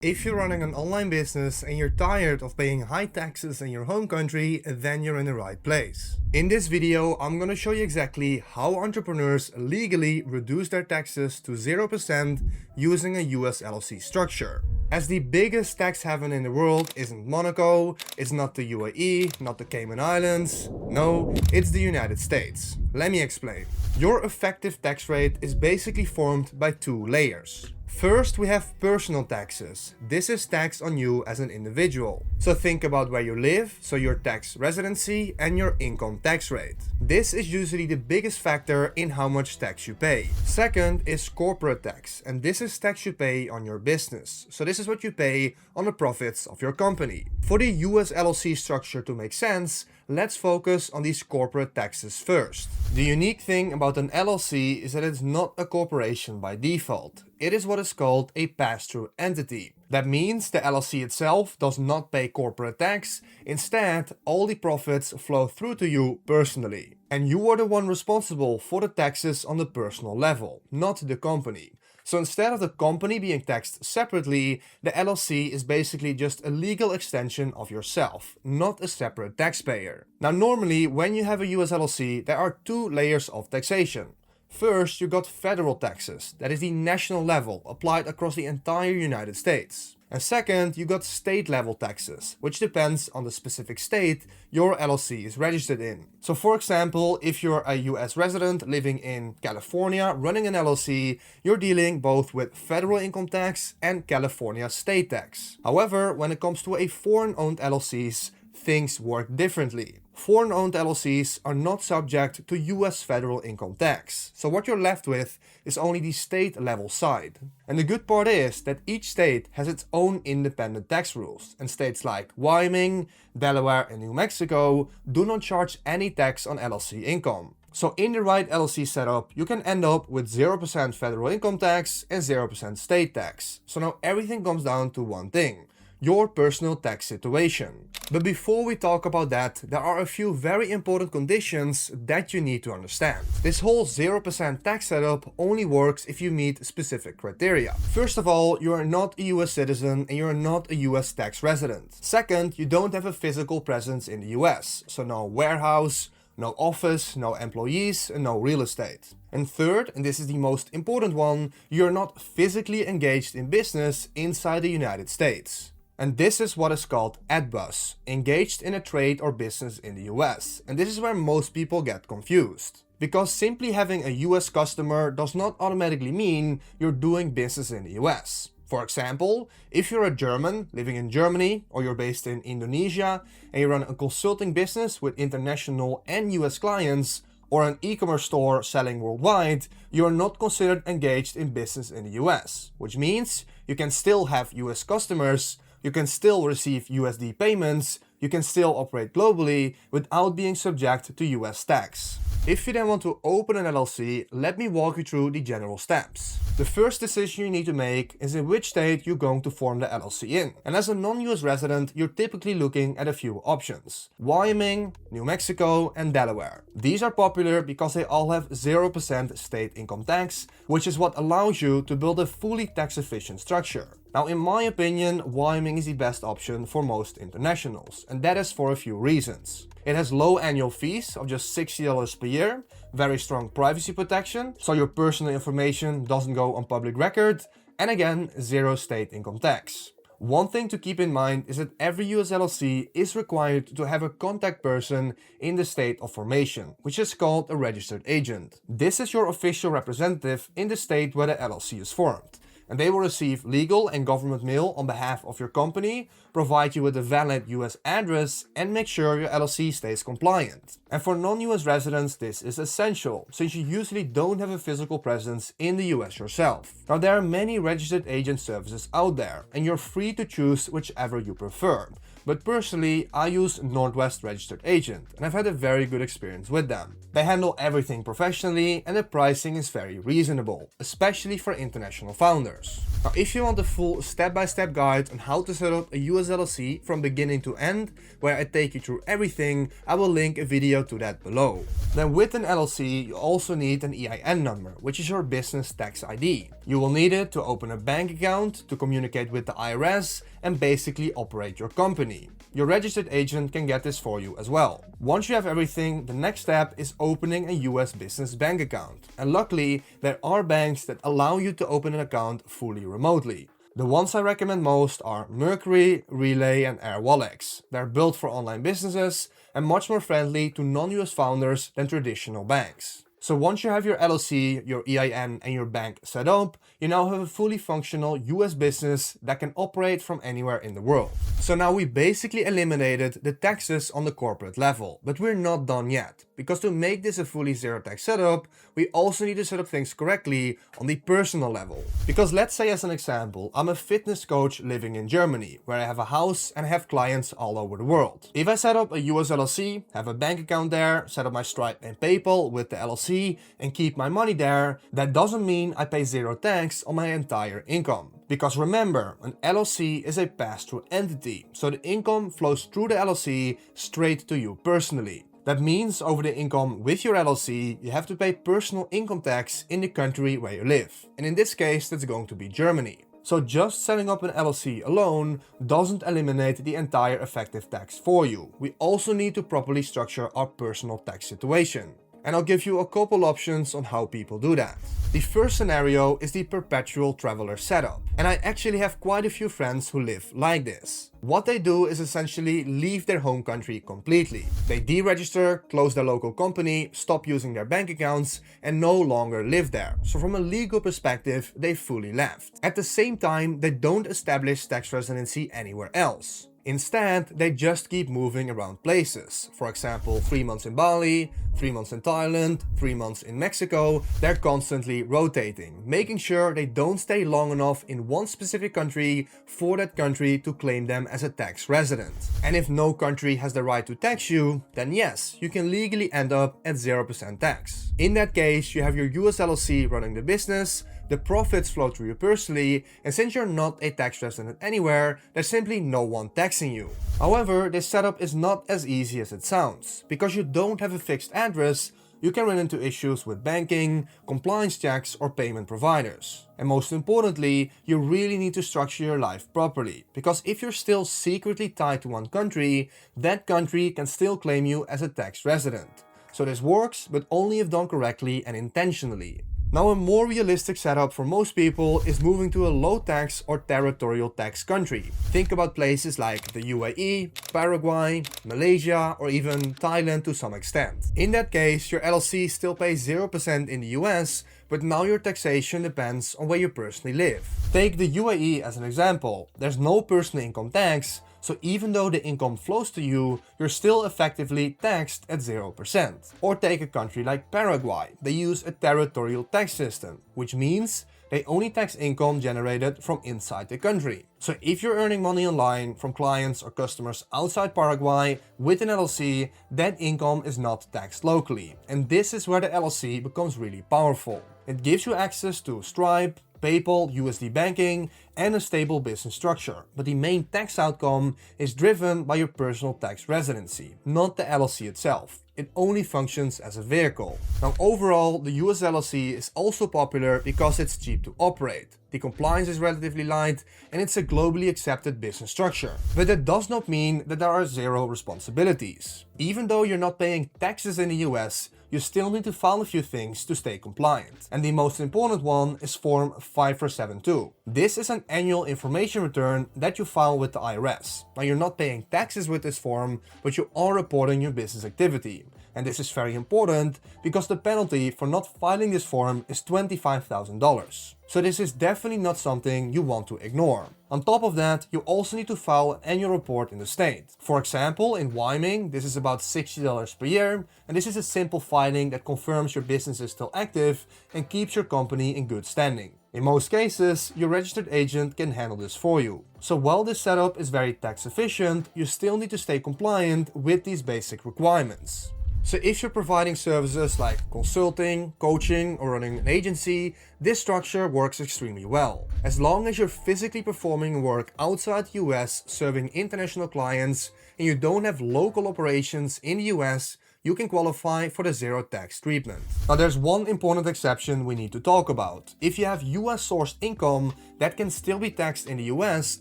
If you're running an online business and you're tired of paying high taxes in your home country, then you're in the right place. In this video, I'm gonna show you exactly how entrepreneurs legally reduce their taxes to 0% using a US LLC structure. As the biggest tax haven in the world isn't Monaco, it's not the UAE, not the Cayman Islands, no, it's the United States. Let me explain. Your effective tax rate is basically formed by two layers. First, we have personal taxes. This is tax on you as an individual. So think about where you live, so your tax residency and your income tax rate. This is usually the biggest factor in how much tax you pay. Second is corporate tax, and this is tax you pay on your business. So this is what you pay on the profits of your company. For the US LLC structure to make sense, let's focus on these corporate taxes first. The unique thing about an LLC is that it's not a corporation by default. It is what is called a pass-through entity. That means the LLC itself does not pay corporate tax. Instead, all the profits flow through to you personally. And you are the one responsible for the taxes on the personal level, not the company. So instead of the company being taxed separately, the LLC is basically just a legal extension of yourself, not a separate taxpayer. Now normally, when you have a US LLC, there are two layers of taxation. First, you got federal taxes, that is the national level, applied across the entire United States. And second, you got state level taxes, which depends on the specific state your LLC is registered in. So for example, if you're a US resident living in California running an LLC, you're dealing both with federal income tax and California state tax. However, when it comes to a foreign-owned LLCs, things work differently. Foreign-owned LLCs are not subject to US federal income tax. So what you're left with is only the state level side. And the good part is that each state has its own independent tax rules. And states like Wyoming, Delaware, and New Mexico do not charge any tax on LLC income. So in the right LLC setup, you can end up with 0% federal income tax and 0% state tax. So now everything comes down to one thing: your personal tax situation. But before we talk about that, there are a few very important conditions that you need to understand. This whole 0% tax setup only works if you meet specific criteria. First of all, you are not a US citizen and you are not a US tax resident. Second, you don't have a physical presence in the US, so no warehouse, no office, no employees, and no real estate. And third, and this is the most important one, you're not physically engaged in business inside the United States. And this is what is called ETBUS, engaged in a trade or business in the US. And this is where most people get confused. Because simply having a US customer does not automatically mean you're doing business in the US. For example, if you're a German living in Germany, or you're based in Indonesia and you run a consulting business with international and US clients, or an e-commerce store selling worldwide, you are not considered engaged in business in the US, which means you can still have US customers, you can still receive USD payments, you can still operate globally without being subject to US tax. If you then want to open an LLC, let me walk you through the general steps. The first decision you need to make is in which state you're going to form the LLC in. And as a non-US resident, you're typically looking at a few options: Wyoming, New Mexico, and Delaware. These are popular because they all have 0% state income tax, which is what allows you to build a fully tax-efficient structure. Now, in my opinion, Wyoming is the best option for most internationals, and that is for a few reasons. It has low annual fees of just $60 per year, very strong privacy protection, so your personal information doesn't go on public record, and again, 0 state income tax. One thing to keep in mind is that every US LLC is required to have a contact person in the state of formation, which is called a registered agent. This is your official representative in the state where the LLC is formed. And they will receive legal and government mail on behalf of your company, provide you with a valid US address, and make sure your LLC stays compliant. And for non-US residents, this is essential, since you usually don't have a physical presence in the US yourself. Now, there are many registered agent services out there, and you're free to choose whichever you prefer. But personally, I use Northwest Registered Agent, and I've had a very good experience with them. They handle everything professionally, and the pricing is very reasonable, especially for international founders. Now, if you want a full step-by-step guide on how to set up a US LLC from beginning to end, where I take you through everything, I will link a video to that below. Then with an LLC, you also need an EIN number, which is your business tax ID. You will need it to open a bank account, to communicate with the IRS, and basically operate your company. Your registered agent can get this for you as well. Once you have everything, the next step is opening a US business bank account. And luckily, there are banks that allow you to open an account fully remotely. The ones I recommend most are Mercury, Relay, and Airwallex. They're built for online businesses and much more friendly to non-US founders than traditional banks. So once you have your LLC, your EIN, and your bank set up, you now have a fully functional US business that can operate from anywhere in the world. So now we basically eliminated the taxes on the corporate level, but we're not done yet. Because to make this a fully zero tax setup, we also need to set up things correctly on the personal level. Because let's say, as an example, I'm a fitness coach living in Germany, where I have a house and I have clients all over the world. If I set up a US LLC, have a bank account there, set up my Stripe and PayPal with the LLC, and keep my money there, that doesn't mean I pay zero tax on my entire income. Because remember, an LLC is a pass-through entity, so the income flows through the LLC straight to you personally. That means over the income with your LLC, you have to pay personal income tax in the country where you live. And in this case, that's going to be Germany. So just setting up an LLC alone doesn't eliminate the entire effective tax for you. We also need to properly structure our personal tax situation. And I'll give you a couple options on how people do that. The first scenario is the perpetual traveler setup. And I actually have quite a few friends who live like this. What they do is essentially leave their home country completely. They deregister, close their local company, stop using their bank accounts, and no longer live there. So from a legal perspective, they fully left. At the same time, they don't establish tax residency anywhere else. Instead, they just keep moving around places. For example, 3 months in Bali, 3 months in Thailand, 3 months in Mexico. They're constantly rotating, making sure they don't stay long enough in one specific country for that country to claim them as a tax resident. And if no country has the right to tax you, then yes, you can legally end up at 0% tax. In that case, you have your US LLC running the business, the profits flow through you personally, and since you're not a tax resident anywhere, there's simply no one taxing you. However, this setup is not as easy as it sounds. Because you don't have a fixed address, you can run into issues with banking, compliance checks, or payment providers. And most importantly, you really need to structure your life properly. Because if you're still secretly tied to one country, that country can still claim you as a tax resident. So this works, but only if done correctly and intentionally. Now, a more realistic setup for most people is moving to a low tax or territorial tax country. Think about places like the UAE, Paraguay, Malaysia, or even Thailand to some extent. In that case, your LLC still pays 0% in the US, but now your taxation depends on where you personally live. Take the UAE as an example. There's no personal income tax, so even though the income flows to you, you're still effectively taxed at 0%. Or take a country like Paraguay. They use a territorial tax system, which means they only tax income generated from inside the country. So if you're earning money online from clients or customers outside Paraguay with an LLC, that income is not taxed locally. And this is where the LLC becomes really powerful. It gives you access to Stripe, PayPal, USD banking, and a stable business structure. But the main tax outcome is driven by your personal tax residency, not the LLC itself. It only functions as a vehicle. Now, overall, the US LLC is also popular because it's cheap to operate. The compliance is relatively light, and it's a globally accepted business structure. But that does not mean that there are zero responsibilities. Even though you're not paying taxes in the US, you still need to file a few things to stay compliant. And the most important one is Form 5472. This is an annual information return that you file with the IRS. Now, you're not paying taxes with this form, but you are reporting your business activity. And this is very important because the penalty for not filing this form is $25,000. So this is definitely not something you want to ignore. On top of that, you also need to file an annual report in the state. For example, in Wyoming, this is about $60 per year, and this is a simple filing that confirms your business is still active and keeps your company in good standing. In most cases, your registered agent can handle this for you. So while this setup is very tax efficient, you still need to stay compliant with these basic requirements. So if you're providing services like consulting, coaching, or running an agency, this structure works extremely well. As long as you're physically performing work outside the US serving international clients and you don't have local operations in the US, you can qualify for the zero tax treatment. Now there's one important exception we need to talk about. If you have US sourced income, that can still be taxed in the US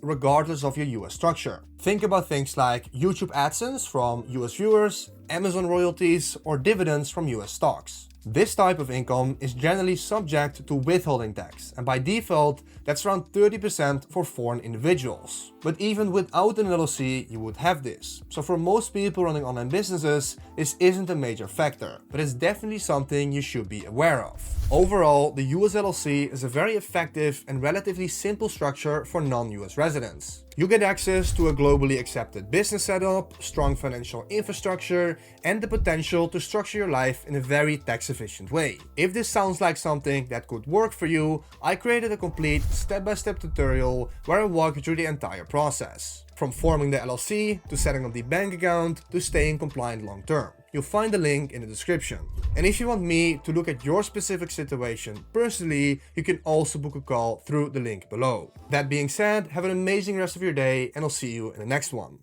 regardless of your US structure. Think about things like YouTube AdSense from US viewers, Amazon royalties, or dividends from US stocks. This type of income is generally subject to withholding tax, and by default, that's around 30% for foreign individuals. But even without an LLC, you would have this. So for most people running online businesses, this isn't a major factor, but it's definitely something you should be aware of. Overall, the US LLC is a very effective and relatively simple structure for non-US residents. You get access to a globally accepted business setup, strong financial infrastructure, and the potential to structure your life in a very tax-efficient way. If this sounds like something that could work for you, I created a complete step-by-step tutorial where I walk you through the entire process. From forming the LLC, to setting up the bank account, to staying compliant long-term. You'll find the link in the description. And if you want me to look at your specific situation personally, you can also book a call through the link below. That being said, have an amazing rest of your day and I'll see you in the next one.